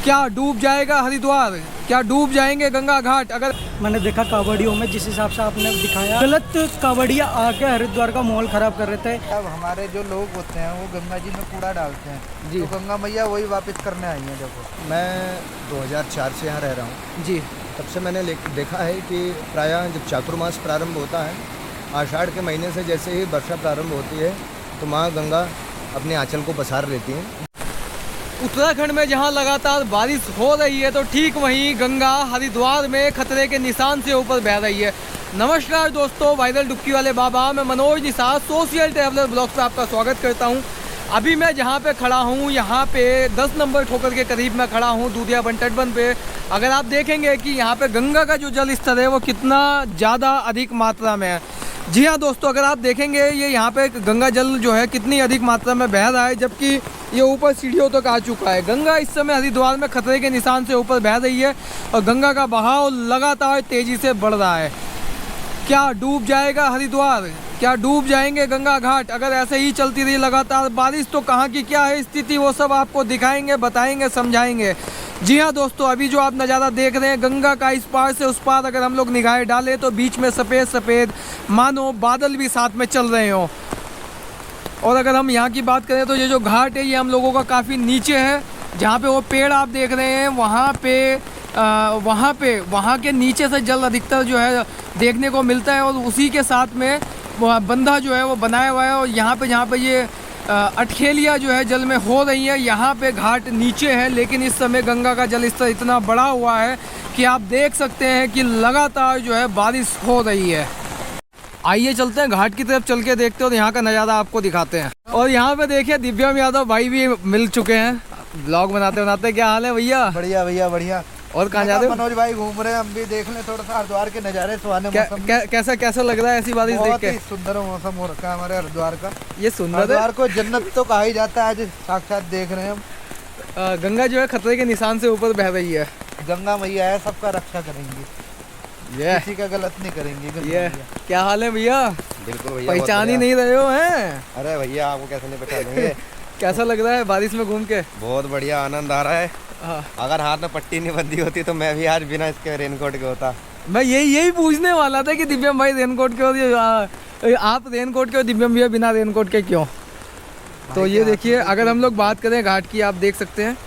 क्या डूब जाएगा हरिद्वार? क्या डूब जाएंगे गंगा घाट? अगर मैंने देखा कावड़ियों में जिस हिसाब से आपने दिखाया, गलत कावड़िया आके हरिद्वार का माहौल खराब कर रहे थे। अब हमारे जो लोग होते हैं वो गंगा जी में कूड़ा डालते हैं जी, तो गंगा मैया वही वापस करने आई हैं। देखो मैं 2004 से यहाँ रह रहा हूँ जी, तब से मैंने देखा है कि प्रायः जब चातुर्मास प्रारंभ होता है, आषाढ़ के महीने से जैसे ही वर्षा प्रारंभ होती है तो माँ गंगा अपने आंचल को पसार लेती हैं। उत्तराखंड में जहां लगातार बारिश हो रही है तो ठीक वहीं गंगा हरिद्वार में खतरे के निशान से ऊपर बह रही है। नमस्कार दोस्तों, वायरल डुबकी वाले बाबा, मैं Manoj Nishad social traveller blog से आपका स्वागत करता हूं। अभी मैं जहां पे खड़ा हूं, यहां पे 10 नंबर ठोकर के करीब मैं खड़ा हूं, दूधिया बन तटबंध पे। अगर आप देखेंगे कि यहाँ पे गंगा का जो जल स्तर है वो कितना ज़्यादा अधिक मात्रा में है। जी हाँ दोस्तों, अगर आप देखेंगे ये यहाँ पे गंगा जल जो है कितनी अधिक मात्रा में बह रहा है, जबकि ये ऊपर सीढ़ियों तक आ चुका है। गंगा इस समय हरिद्वार में खतरे के निशान से ऊपर बह रही है और गंगा का बहाव लगातार तेजी से बढ़ रहा है। क्या डूब जाएगा हरिद्वार? क्या डूब जाएंगे गंगा घाट? अगर ऐसे ही चलती रही लगातार बारिश तो कहाँ की क्या है स्थिति, वो सब आपको दिखाएंगे, बताएंगे, समझाएंगे। जी हाँ दोस्तों, अभी जो आप नज़ारा देख रहे हैं गंगा का, इस पार से उस पार अगर हम लोग निगाहें डालें तो बीच में सफ़ेद सफ़ेद मानो बादल भी साथ में चल रहे हों। और अगर हम यहाँ की बात करें तो ये जो घाट है ये हम लोगों का काफ़ी नीचे है। जहाँ पे वो पेड़ आप देख रहे हैं वहाँ के नीचे से जल अधिकतर जो है देखने को मिलता है और उसी के साथ में वो बंधा जो है वो बनाया हुआ है। और यहाँ पे जहाँ पे ये अटखेलियाँ जो है जल में हो रही है, यहाँ पे घाट नीचे है, लेकिन इस समय गंगा का जल स्तर इतना बढ़ा हुआ है कि आप देख सकते हैं कि लगातार जो है बारिश हो रही है। आइए चलते हैं घाट की तरफ, चल के देखते हैं और यहाँ का नज़ारा आपको दिखाते हैं। और यहाँ पे देखिए दिव्यम यादव भाई भी मिल चुके हैं ब्लॉग बनाते बनाते। क्या हाल है भैया? बढ़िया भैया बढ़िया। और कहाँ जा रहे हो? मनोज भाई घूम रहे हैं, हम भी देख लें थोड़ा सा हरिद्वार के नज़ारे सुहाने मौसम। कैसा लग रहा है ऐसी बारिश देख के? सुंदर मौसम हो रखा है हमारे हरिद्वार का। ये सुंदर हरिद्वार को जन्नत तो कहा ही जाता है, आज साक्षात देख रहे हैं हम। गंगा जो है खतरे के निशान से ऊपर बह रही है। गंगा मैया है, सबका रक्षा करेंगी, किसी का गलत नहीं करेंगी। ये क्या हाल है भैया? बिल्कुल भैया, पहचान ही नहीं रहे हो हैं? अरे भैया आपको कैसे नहीं पहचानेंगे। कैसा लग रहा है बारिश में घूम के? बहुत बढ़िया आनंद आ रहा है। अगर हाथ में पट्टी नहीं बंधी होती तो मैं भी आज बिना इसके रेनकोट के होता। मैं यही पूछने वाला था कि दिव्यम भाई रेनकोट के और आप रेनकोट के और दिव्यम भैया बिना रेनकोट के क्यों? तो ये देखिए, अगर हम लोग बात करें घाट की, आप देख सकते हैं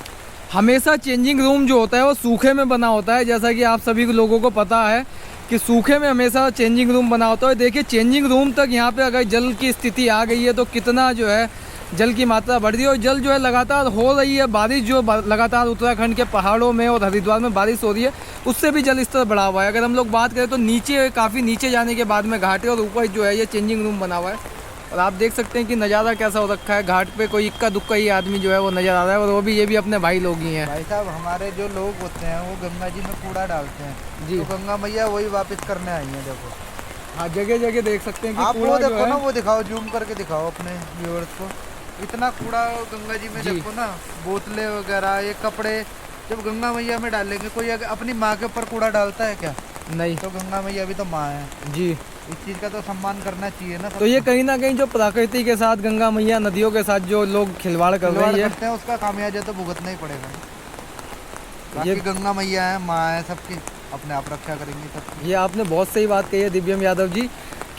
हमेशा चेंजिंग रूम जो होता है वो सूखे में बना होता है। जैसा कि आप सभी लोगों को पता है कि सूखे में हमेशा चेंजिंग रूम बना होता है। देखिए चेंजिंग रूम तक यहाँ पे अगर जल की स्थिति आ गई है तो कितना जो है जल की मात्रा बढ़ रही है। और जल जो है लगातार हो रही है, बारिश जो लगातार उत्तराखंड के पहाड़ों में और हरिद्वार में बारिश हो रही है, उससे भी जल स्तर बढ़ा हुआ है। अगर हम लोग बात करें तो नीचे, काफ़ी नीचे जाने के बाद में घाट है और ऊपर जो है ये चेंजिंग रूम बना हुआ है। और आप देख सकते हैं कि नज़ारा कैसा हो रखा है। घाट पे कोई इक्का दुक्का ही आदमी जो है वो नज़र आ रहा है, और वो भी ये भी अपने भाई लोग ही हैं। भाई साहब, हमारे जो लोग होते हैं वो गंगा जी में कूड़ा डालते हैं जी, तो गंगा मैया वही वापस करने आई हैं। देखो हाँ, जगह जगह देख सकते हैं कि आप कूड़ा वो जो देखो है, ना, वो दिखाओ, जूम करके दिखाओ अपने व्यूअर्स को। इतना कूड़ा गंगा जी में, देखो ना, बोतलें वगैरह, ये कपड़े जब गंगा मैया में डालेंगे। कोई अपनी माँ के ऊपर कूड़ा डालता है क्या? नहीं। तो गंगा मैया भी तो माँ है जी, इस चीज़ का तो सम्मान करना चाहिए ना। तो ये कहीं ना कहीं जो प्रकृति के साथ, गंगा मैया, नदियों के साथ जो लोग खिलवाड़ कर रहे हैं उसका खामियाजा तो भुगतना ही पड़ेगा। बाकी गंगा मैया है, माँ है, सबकी अपने आप रक्षा करेंगी सबकी। ये आपने बहुत सही बात कही है दिव्यम यादव जी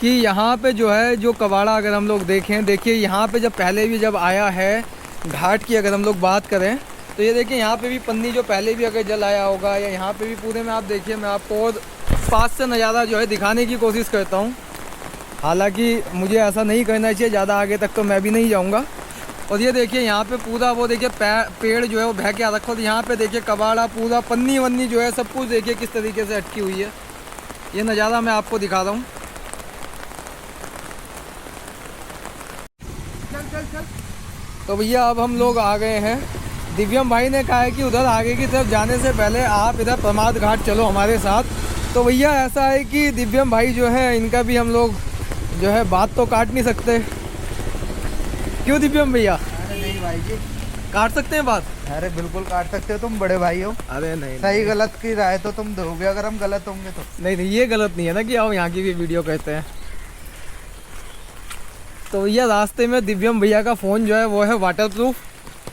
कि यहाँ पे जो है जो कबाड़ा अगर हम लोग देखें, देखिए यहाँ पे जब पहले भी जब आया है घाट की, अगर हम लोग बात करें तो ये देखिए यहाँ पे भी पन्नी जो पहले भी अगर जल आया होगा, या यहाँ पे भी पूरे में आप देखिए, मैं आपको और पास से नज़ारा जो है दिखाने की कोशिश करता हूँ। हालांकि मुझे ऐसा नहीं करना चाहिए, ज़्यादा आगे तक तो मैं भी नहीं जाऊँगा। और ये देखिए यहाँ पे पूरा वो देखिए पेड़ जो है वो बह के आ रखा है। यहाँ पे देखिए कबाड़ा, पूरा पन्नी वन्नी जो है सब कुछ देखिए किस तरीके से अटकी हुई है। ये नज़ारा मैं आपको दिखा रहा हूँ। तो भैया अब हम लोग आ गए हैं। दिव्यम भाई ने कहा है कि उधर आगे की तरफ जाने से पहले आप इधर प्रमाद घाट चलो हमारे साथ। तो भैया ऐसा है कि दिव्यम भाई जो है इनका भी हम लोग जो है बात तो काट नहीं सकते, क्यों दिव्यम भैया? अरे नहीं भाई जी, काट सकते हैं बात? अरे बिल्कुल काट सकते हो, तुम बड़े भाई हो। अरे नहीं, सही गलत की राय तो तुम दोगे अगर हम गलत होंगे तो। नहीं, ये गलत नहीं है ना कि आओ यहाँ की भी वीडियो कहते हैं। तो भैया रास्ते में दिव्यम भैया का फ़ोन जो है वो है वाटर प्रूफ,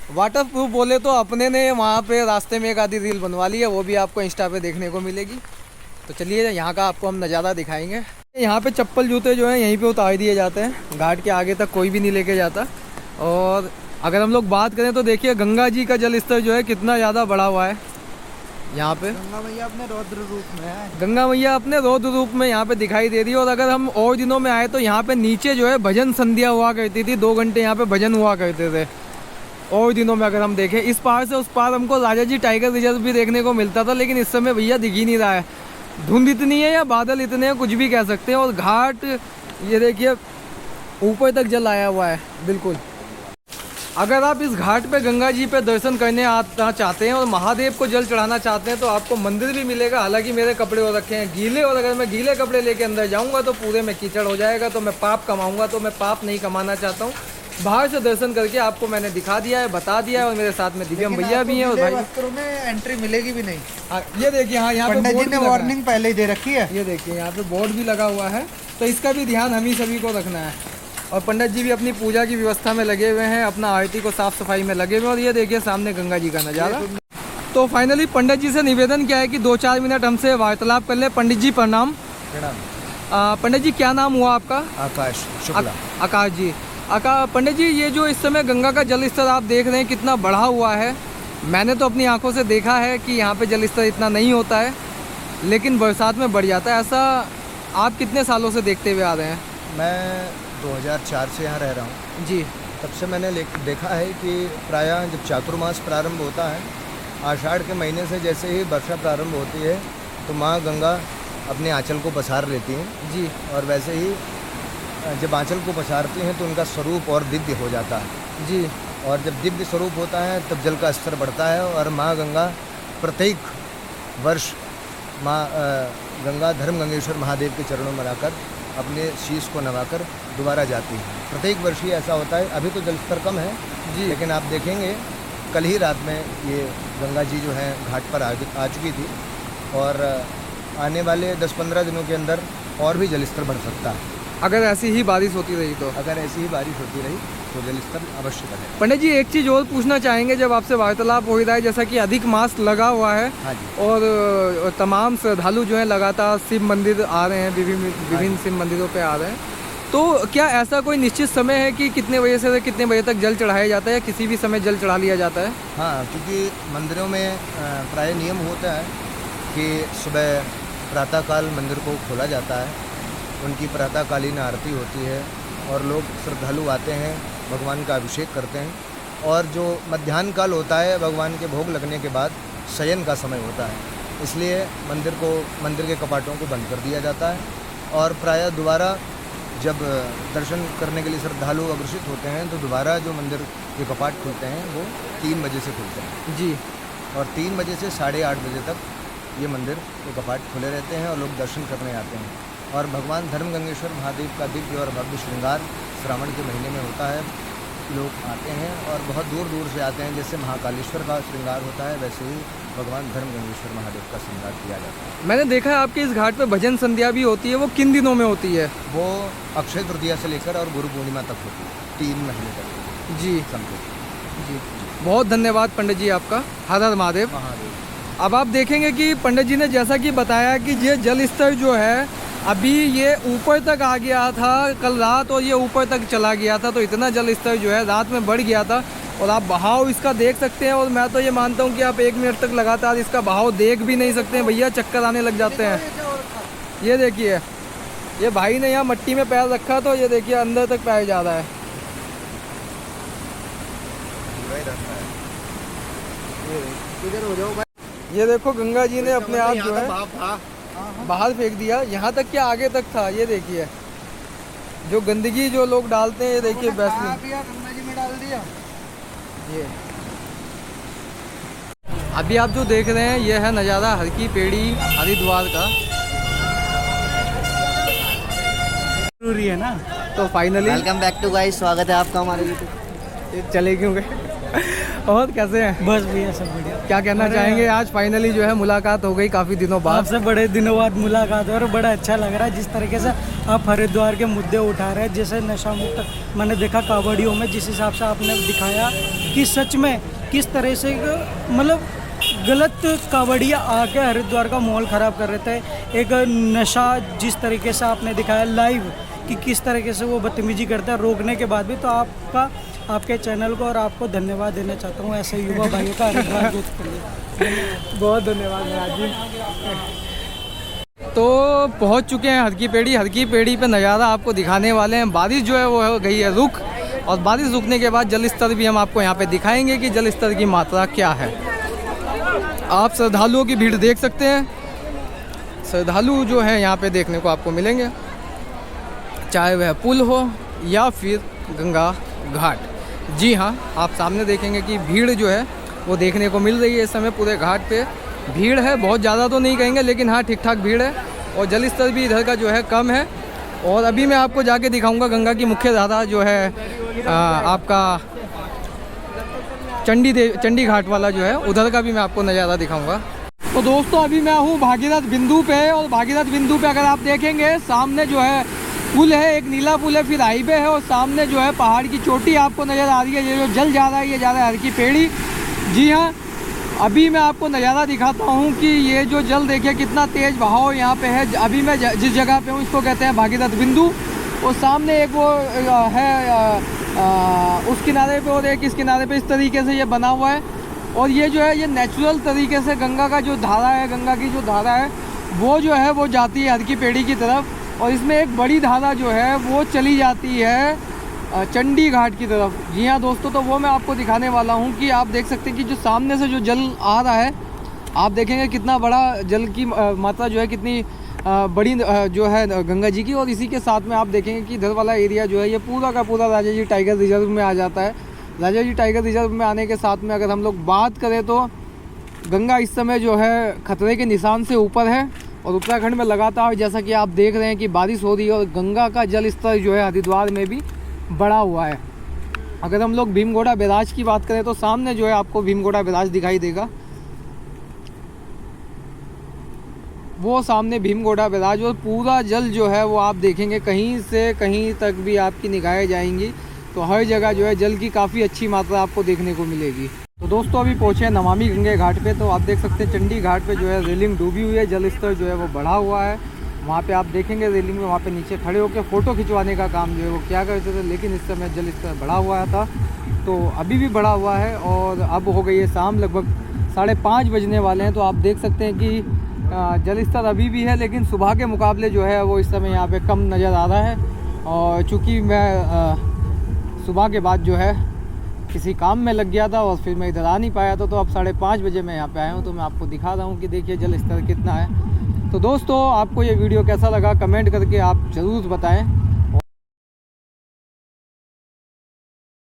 वाटर प्रूफ बोले तो अपने ने वहाँ पे रास्ते में एक आधी रील बनवा ली है, वो भी आपको इंस्टा पे देखने को मिलेगी। तो चलिए यहाँ का आपको हम नज़ारा दिखाएंगे। यहाँ पे चप्पल जूते जो हैं यहीं पे उतार दिए जाते हैं, घाट के आगे तक कोई भी नहीं लेके जाता। और अगर हम लोग बात करें तो देखिए गंगा जी का जल स्तर जो है कितना ज़्यादा बढ़ा हुआ है यहाँ पे। गंगा मैया अपने रौद्र रूप में है। गंगा मैया अपने रौद्र रूप में यहाँ पे दिखाई दे रही है। और अगर हम और दिनों में आए तो यहाँ पे नीचे जो है भजन संध्या हुआ करती थी, 2 घंटे यहाँ पे भजन हुआ करते थे। और दिनों में अगर हम देखें इस पार से उस पार हमको राजा जी टाइगर रिजर्व भी देखने को मिलता था, लेकिन इस समय भैया दिख ही नहीं रहा है। धुंध इतनी है या बादल इतने हैं, कुछ भी कह सकते हैं। और घाट ये देखिए ऊपर तक जल आया हुआ है बिल्कुल। अगर आप इस घाट पे गंगा जी पे दर्शन करने आना चाहते हैं और महादेव को जल चढ़ाना चाहते हैं तो आपको मंदिर भी मिलेगा। हालांकि मेरे कपड़े हो रखे हैं गीले, और अगर मैं गीले कपड़े लेके अंदर जाऊंगा तो पूरे में कीचड़ हो जाएगा, तो मैं पाप कमाऊंगा। तो मैं पाप नहीं कमाना चाहता हूँ। बाहर से दर्शन करके आपको मैंने दिखा दिया है, बता दिया है। और मेरे साथ में दिव्यम भैया भी हैं और भाई वस्त्रों में एंट्री मिलेगी भी नहीं। ये देखिए हाँ यहाँ पे पंडित बोर्ड जी भी ने लगा है। वार्निंग पहले ही दे रखी है। ये देखिए यहाँ पे बोर्ड भी लगा हुआ है, तो इसका भी ध्यान हम ही सभी को रखना है। और पंडित जी भी अपनी पूजा की व्यवस्था में लगे हुए हैं, अपना आरती को साफ सफाई में लगे हुए हैं। और ये देखिए सामने गंगा जी का नज़ारा। तो फाइनली पंडित जी से निवेदन क्या है कि 2-4 मिनट हमसे वार्तालाप कर ले। पंडित जी प्रणाम। पंडित जी क्या नाम हुआ आपका? आकाश शुक्ला। आकाश जी। पंडित जी ये जो इस समय गंगा का जल स्तर आप देख रहे हैं कितना बढ़ा हुआ है। मैंने तो अपनी आंखों से देखा है कि यहाँ पे जल स्तर इतना नहीं होता है, लेकिन बरसात में बढ़ जाता है। ऐसा आप कितने सालों से देखते हुए आ रहे हैं? मैं 2004 से यहाँ रह रहा हूँ जी। तब से मैंने देखा है कि प्रायः जब चातुर्मास प्रारंभ होता है, आषाढ़ के महीने से जैसे ही वर्षा प्रारंभ होती है तो माँ गंगा अपने आंचल को पसार लेती हैं जी। और वैसे ही जब आंचल को पसारती हैं तो उनका स्वरूप और दिव्य हो जाता है जी। और जब दिव्य स्वरूप होता है तब जल का स्तर बढ़ता है और माँ गंगा प्रत्येक वर्ष माँ गंगा धर्म गंगेश्वर महादेव के चरणों में लाकर अपने शीश को नवाकर दोबारा जाती है। प्रत्येक वर्ष ही ऐसा होता है। अभी तो जल स्तर कम है जी, लेकिन आप देखेंगे कल ही रात में ये गंगा जी जो है घाट पर आ चुकी थी और आने वाले 10-15 दिनों के अंदर और भी जल स्तर बढ़ सकता है। अगर ऐसी ही बारिश होती रही तो? अगर ऐसी ही बारिश होती रही तो जल स्तर अवश्य बढ़े। पंडित जी एक चीज़ और पूछना चाहेंगे, जब आपसे वार्तालाप हो रहा है जैसा कि अधिक मास लगा हुआ है हाँ जी। और तमाम श्रद्धालु जो हैं लगातार शिव मंदिर आ रहे हैं, विभिन्न शिव मंदिरों पे आ रहे हैं, तो क्या ऐसा कोई निश्चित समय है कि कितने बजे से कितने बजे तक जल चढ़ाया जाता है या किसी भी समय जल चढ़ा लिया जाता है? हाँ, क्योंकि मंदिरों में प्राय नियम होता है कि सुबह प्रातःकाल मंदिर को खोला जाता है, उनकी प्रातःकालीन आरती होती है और लोग श्रद्धालु आते हैं, भगवान का अभिषेक करते हैं। और जो मध्याह्न काल होता है भगवान के भोग लगने के बाद शयन का समय होता है, इसलिए मंदिर के कपाटों को बंद कर दिया जाता है। और प्रायः दोबारा जब दर्शन करने के लिए श्रद्धालु अग्रसित होते हैं तो दोबारा जो मंदिर के कपाट खुलते हैं वो 3 बजे से खुलते हैं जी। और 3 बजे से 8:30 बजे तक ये मंदिर के कपाट खुले रहते हैं और लोग दर्शन करने आते हैं। और भगवान धर्म गंगेश्वर महादेव का दिव्य और भव्य श्रृंगार श्रावण के महीने में होता है। लोग आते हैं और बहुत दूर दूर से आते हैं। जैसे महाकालेश्वर का श्रृंगार होता है वैसे ही भगवान धर्म गंगेश्वर महादेव का श्रृंगार किया जाता है। मैंने देखा है आपके इस घाट पे भजन संध्या भी होती है, वो किन दिनों में होती है? वो अक्षय तृतीया से लेकर और गुरु पूर्णिमा तक होती है, 3 महीने तक जी समझो। जी। बहुत धन्यवाद पंडित जी आपका। हर हर महादेव। महादेव। अब आप देखेंगे कि पंडित जी ने जैसा कि बताया कि ये जल स्तर जो है अभी ये ऊपर तक आ गया था कल रात और ये ऊपर तक चला गया था, तो इतना जल स्तर जो है रात में बढ़ गया था और आप बहाव इसका देख सकते हैं। और मैं तो ये मानता हूँ कि आप 1 मिनट तक लगातार इसका बहाव देख भी नहीं सकते हैं भैया, चक्कर आने लग जाते हैं। ये देखिए ये भाई ने यहाँ मट्टी में पैर रखा तो ये देखिए अंदर तक पैर जा रहा है। इधर हो जाओ भाई। ये देखो गंगा जी ने अपने आप जो है बाहर फेंक दिया, यहाँ तक क्या आगे तक था। ये देखिए जो गंदगी जो लोग डालते हैं, ये देखिए वैसे गंगा जी में डाल दिया। ये अभी आप जो देख रहे हैं ये है नज़ारा हर की पेड़ी हरिद्वार का। जरूरी है ना। तो finally welcome back to guys, स्वागत है आपका हमारे यूट्यूब। चले क्यों गए? और कैसे हैं? बस भैया सब बढ़िया। क्या कहना चाहेंगे? आज फाइनली जो है मुलाकात हो गई काफ़ी दिनों बाद। आपसे बड़े दिनों बाद मुलाकात है और बड़ा अच्छा लग रहा है जिस तरीके से आप हरिद्वार के मुद्दे उठा रहे हैं। जैसे नशा मुक्त मैंने देखा कावड़ियों में, जिस हिसाब से आपने दिखाया कि सच में किस तरह से मतलब गलत कावड़िया आके हरिद्वार का माहौल ख़राब कर रहे थे। एक नशा जिस तरीके से आपने दिखाया लाइव कि किस तरीके से वो बदतमीजी करते हैं रोकने के बाद भी, तो आपके चैनल को और आपको धन्यवाद देना चाहता हूँ ऐसे युवा भाइयों का हरिद्वार के लिए। बहुत धन्यवाद महाराज जी। तो पहुंच चुके हैं हर की पेड़ी पे नज़ारा आपको दिखाने वाले हैं। बारिश जो है वो हो गई है रुक, और बारिश रुकने के बाद जल स्तर भी हम आपको यहाँ पे दिखाएंगे कि जल स्तर की मात्रा क्या है। आप श्रद्धालुओं की भीड़ देख सकते हैं। श्रद्धालु जो है यहाँ पे देखने को आपको मिलेंगे, चाहे वह पुल हो या फिर गंगा घाट। जी हाँ, आप सामने देखेंगे कि भीड़ जो है वो देखने को मिल रही है इस समय। पूरे घाट पे भीड़ है, बहुत ज़्यादा तो नहीं कहेंगे लेकिन हाँ ठीक ठाक भीड़ है, और जल स्तर भी इधर का जो है कम है। और अभी मैं आपको जाके दिखाऊंगा गंगा की मुख्य धारा जो है आपका चंडी घाट वाला जो है उधर का भी मैं आपको नज़ारा दिखाऊंगा। तो दोस्तों अभी मैं हूँ भागीरथ बिंदु पे, और भागीरथ बिंदु पे अगर आप देखेंगे सामने जो है पुल है, एक नीला पुल है, फिर हाईवे है, और सामने जो है पहाड़ की चोटी आपको नज़र आ रही है। ये जो जल जा रहा है ये जा रहा है हर की पेड़ी। जी हाँ, अभी मैं आपको नज़ारा दिखाता हूँ कि ये जो जल देखिए कितना तेज़ बहाव यहाँ पे है। अभी मैं जिस जगह पे हूँ इसको कहते हैं भागीरथ बिंदु, और सामने एक वो है उस किनारे पे और एक इस किनारे पे इस तरीके से ये बना हुआ है। और ये जो है ये नेचुरल तरीके से गंगा का जो धारा है, गंगा की जो धारा है वो जो है वो जाती है हर की पेड़ी की तरफ, और इसमें एक बड़ी धारा जो है वो चली जाती है चंडी घाट की तरफ। जी हाँ दोस्तों, तो वो मैं आपको दिखाने वाला हूँ कि आप देख सकते हैं कि जो सामने से जो जल आ रहा है, आप देखेंगे कितना बड़ा जल की मात्रा जो है कितनी बड़ी जो है गंगा जी की। और इसी के साथ में आप देखेंगे कि इधर वाला एरिया जो है ये पूरा का पूरा राजा जी टाइगर रिजर्व में आ जाता है। राजा जी टाइगर रिजर्व में आने के साथ में अगर हम लोग बात करें तो गंगा इस समय जो है खतरे के निशान से ऊपर है, और उत्तराखंड में लगातार जैसा कि आप देख रहे हैं कि बारिश हो रही है, और गंगा का जल स्तर जो है हरिद्वार में भी बढ़ा हुआ है। अगर हम लोग भीमगोड़ा बैराज की बात करें तो सामने जो है आपको भीमगोड़ा बैराज दिखाई देगा, वो सामने भीमगोड़ा बैराज, और पूरा जल जो है वो आप देखेंगे कहीं से कहीं तक भी आपकी निगाहें जाएंगी तो हर जगह जो है जल की काफ़ी अच्छी मात्रा आपको देखने को मिलेगी। तो दोस्तों अभी पहुँचे हैं नमामि गंगे घाट पे, तो आप देख सकते हैं चंडी घाट पे जो है रेलिंग डूबी हुई है, जल स्तर जो है वो बढ़ा हुआ है। वहाँ पे आप देखेंगे रेलिंग में वहाँ पे नीचे खड़े होकर फ़ोटो खिंचवाने का काम जो है वो क्या करते थे, लेकिन इस समय जल स्तर बढ़ा हुआ था, तो अभी भी बढ़ा हुआ है। और अब हो गई है शाम, लगभग 5:30 बजने वाले हैं। तो आप देख सकते हैं कि जल स्तर अभी भी है, लेकिन सुबह के मुकाबले जो है वो इस समय यहाँ पे कम नज़र आ रहा है। और चूँकि मैं सुबह के बाद जो है किसी काम में लग गया था और फिर मैं इधर आ नहीं पाया था, तो अब 5:30 बजे मैं यहाँ पे आया हूँ, तो मैं आपको दिखा रहा हूँ कि देखिए जल स्तर कितना है। तो दोस्तों आपको ये वीडियो कैसा लगा कमेंट करके आप ज़रूर बताएं।